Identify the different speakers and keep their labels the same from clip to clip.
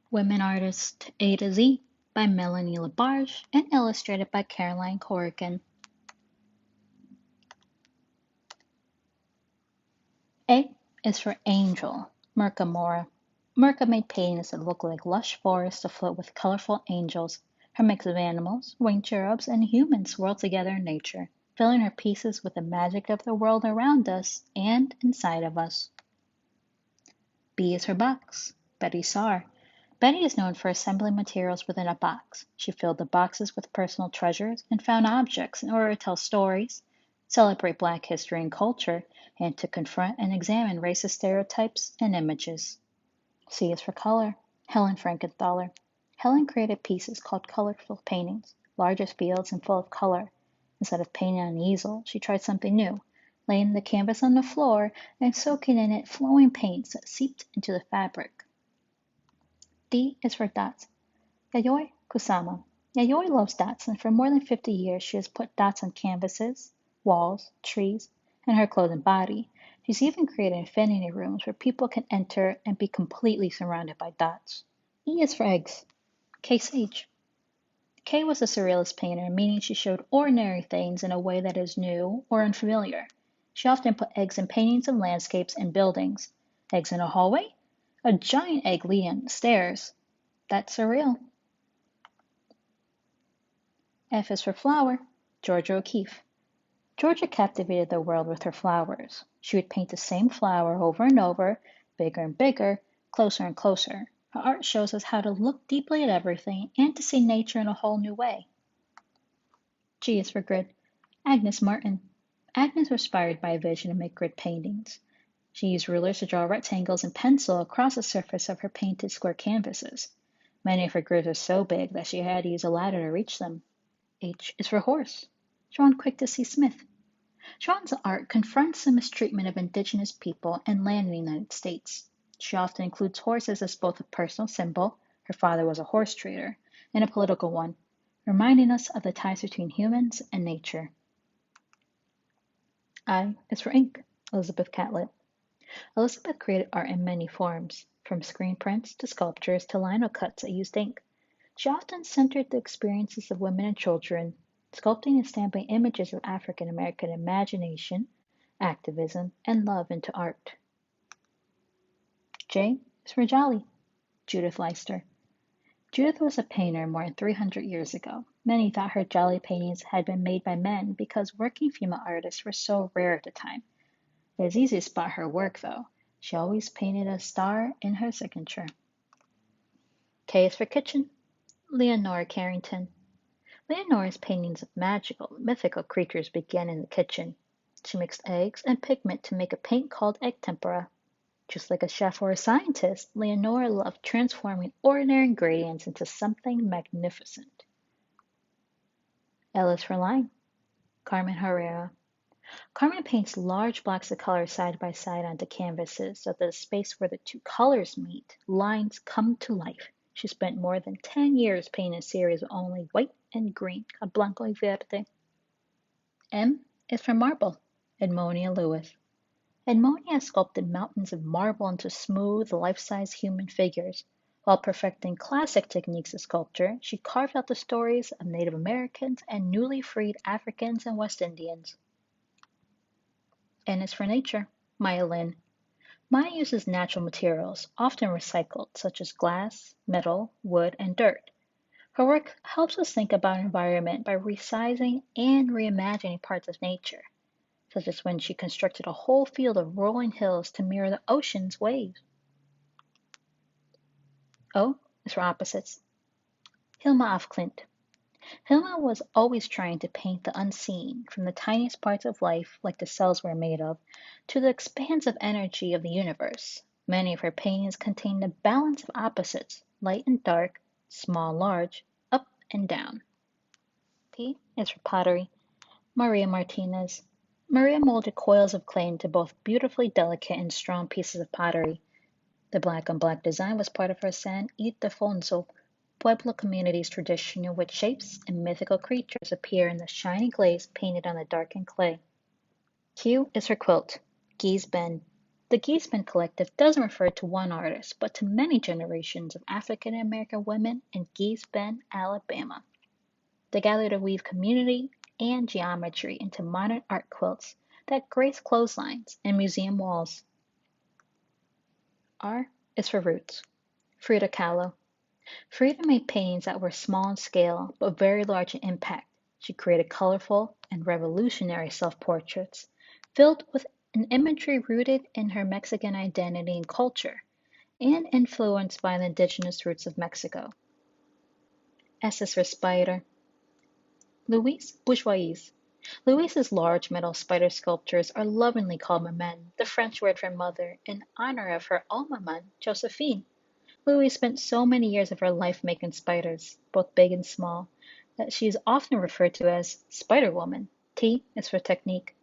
Speaker 1: Women Artist A to Z by Melanie LeBarge and illustrated by Caroline Corrigan. A is for Angel, Mirka Mora. Mirka made paintings that look like lush forests afloat with colorful angels. Her mix of animals, winged cherubs, and humans swirl together in nature, filling her pieces with the magic of the world around us and inside of us. B is for Box, Betty Saar. Betty is known for assembling materials within a box. She filled the boxes with personal treasures and found objects in order to tell stories, celebrate Black history and culture, and to confront and examine racist stereotypes and images. C is for Color, Helen Frankenthaler. Helen created pieces called colorful paintings, large as fields and full of color. Instead of painting on an easel, she tried something new, laying the canvas on the floor and soaking in it flowing paints that seeped into the fabric. D is for Dots, Yayoi Kusama. Yayoi loves dots, and for more than 50 years she has put dots on canvases, walls, trees, and her clothes and body. She's even created infinity rooms where people can enter and be completely surrounded by dots. E is for Eggs, Kay Sage. Kay was a surrealist painter, meaning she showed ordinary things in a way that is new or unfamiliar. She often put eggs in paintings of landscapes and buildings. Eggs in a hallway? A giant egg leading up stairs. That's surreal. F is for Flower, Georgia O'Keeffe. Georgia captivated the world with her flowers. She would paint the same flower over and over, bigger and bigger, closer and closer. Her art shows us how to look deeply at everything and to see nature in a whole new way. G is for Grid, Agnes Martin. Agnes was inspired by a vision to make grid paintings. She used rulers to draw rectangles and pencil across the surface of her painted square canvases. Many of her grids are so big that she had to use a ladder to reach them. H is for Horse, Joan Quick to See Smith. Joan's art confronts the mistreatment of indigenous people and land in the United States. She often includes horses as both a personal symbol, her father was a horse trader, and a political one, reminding us of the ties between humans and nature. I is for Ink, Elizabeth Catlett. Elizabeth created art in many forms, from screen prints to sculptures to lino cuts that used ink. She often centered the experiences of women and children, sculpting and stamping images of African American imagination, activism, and love into art. J is for Jolly, Judith Leister. Judith was a painter more than 300 years ago. Many thought her Jolly paintings had been made by men because working female artists were so rare at the time. It is easy to spot her work, though. She always painted a star in her signature. K is for Kitchen, Leonora Carrington. Leonora's paintings of magical, mythical creatures began in the kitchen. She mixed eggs and pigment to make a paint called egg tempera. Just like a chef or a scientist, Leonora loved transforming ordinary ingredients into something magnificent. L is for Line, Carmen Herrera. Carmen paints large blocks of color side by side onto canvases so that the space where the two colors meet, lines come to life. She spent more than 10 years painting a series of only white and green, called Blanco y Verde. M is for Marble, Edmonia Lewis. Edmonia sculpted mountains of marble into smooth, life-size human figures. While perfecting classic techniques of sculpture, she carved out the stories of Native Americans and newly freed Africans and West Indians. N is for Nature, Maya Lin. Maya uses natural materials, often recycled, such as glass, metal, wood, and dirt. Her work helps us think about environment by resizing and reimagining parts of nature, such as when she constructed a whole field of rolling hills to mirror the ocean's waves. O is for Opposites, Hilma af Klint. Hilma was always trying to paint the unseen, from the tiniest parts of life, like the cells we're made of, to the expansive energy of the universe. Many of her paintings contain the balance of opposites, light and dark, small, large, up and down. P is for Pottery, Maria Martinez. Maria molded coils of clay into both beautifully delicate and strong pieces of pottery. The black on black design was part of her San Ildefonso Pueblo community's tradition, in which shapes and mythical creatures appear in the shiny glaze painted on the darkened clay. Q is for Quilt, Guise Ben. The Geeseman Collective doesn't refer to one artist, but to many generations of African American women in Geese Bend, Alabama. They gather to weave community and geometry into modern art quilts that grace clotheslines and museum walls. R is for roots. Frida Kahlo. Frida made paintings that were small in scale but very large in impact. She created colorful and revolutionary self-portraits filled with an imagery rooted in her Mexican identity and culture and influenced by the indigenous roots of Mexico. S is for spider. Louise Bourgeois. Louise's large metal spider sculptures are lovingly called maman, the French word for mother, in honor of her alma mater, Josephine. Louise spent so many years of her life making spiders, both big and small, that she is often referred to as Spider Woman. T is for technique.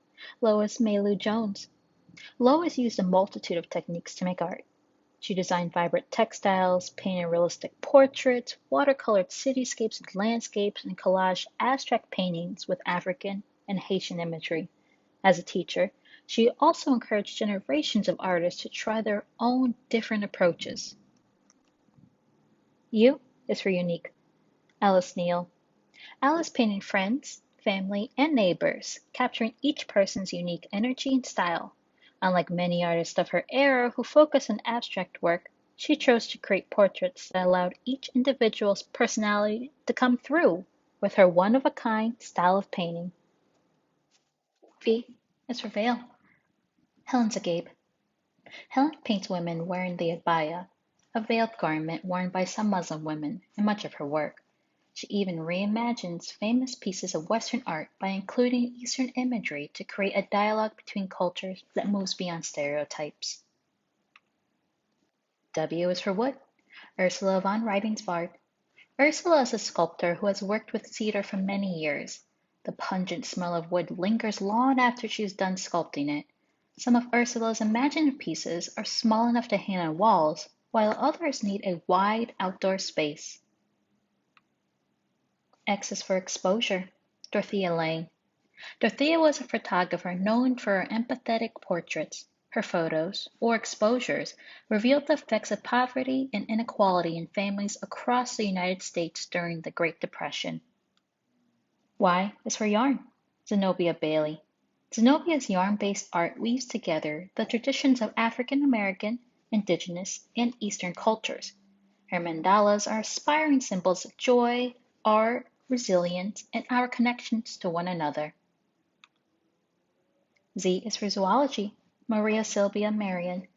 Speaker 1: Lois Mailou Jones. Lois used a multitude of techniques to make art. She designed vibrant textiles, painted realistic portraits, watercolored cityscapes and landscapes, and collaged abstract paintings with African and Haitian imagery. As a teacher, she also encouraged generations of artists to try their own different approaches. U is for unique. Alice Neal. Alice painted friends, family, and neighbors, capturing each person's unique energy and style. Unlike many artists of her era who focused on abstract work, she chose to create portraits that allowed each individual's personality to come through with her one-of-a-kind style of painting. V is for veil. Helen Zagabe. Helen paints women wearing the abaya, a veiled garment worn by some Muslim women, in much of her work. She even reimagines famous pieces of Western art by including Eastern imagery to create a dialogue between cultures that moves beyond stereotypes. W is for wood. Ursula von RYDINGSVARD. Ursula is a sculptor who has worked with cedar for many years. The pungent smell of wood lingers long after she's done sculpting it. Some of Ursula's imaginative pieces are small enough to hang on walls, while others need a wide outdoor space. X is for exposure. Dorothea Lange. Dorothea was a photographer known for her empathetic portraits. Her photos, or exposures, revealed the effects of poverty and inequality in families across the United States during the Great Depression. Y is for yarn. Zenobia Bailey. Zenobia's yarn-based art weaves together the traditions of African American, Indigenous, and Eastern cultures. Her mandalas are inspiring symbols of joy, art, resilience, and our connections to one another. Z is for zoology. Maria Sylvia Marion.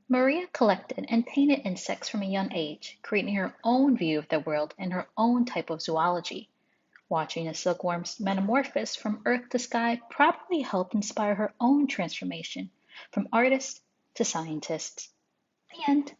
Speaker 1: Maria collected and painted insects from a young age, creating her own view of the world and her own type of zoology. Watching a silkworm's metamorphosis from earth to sky probably helped inspire her own transformation from artist to scientist. The end.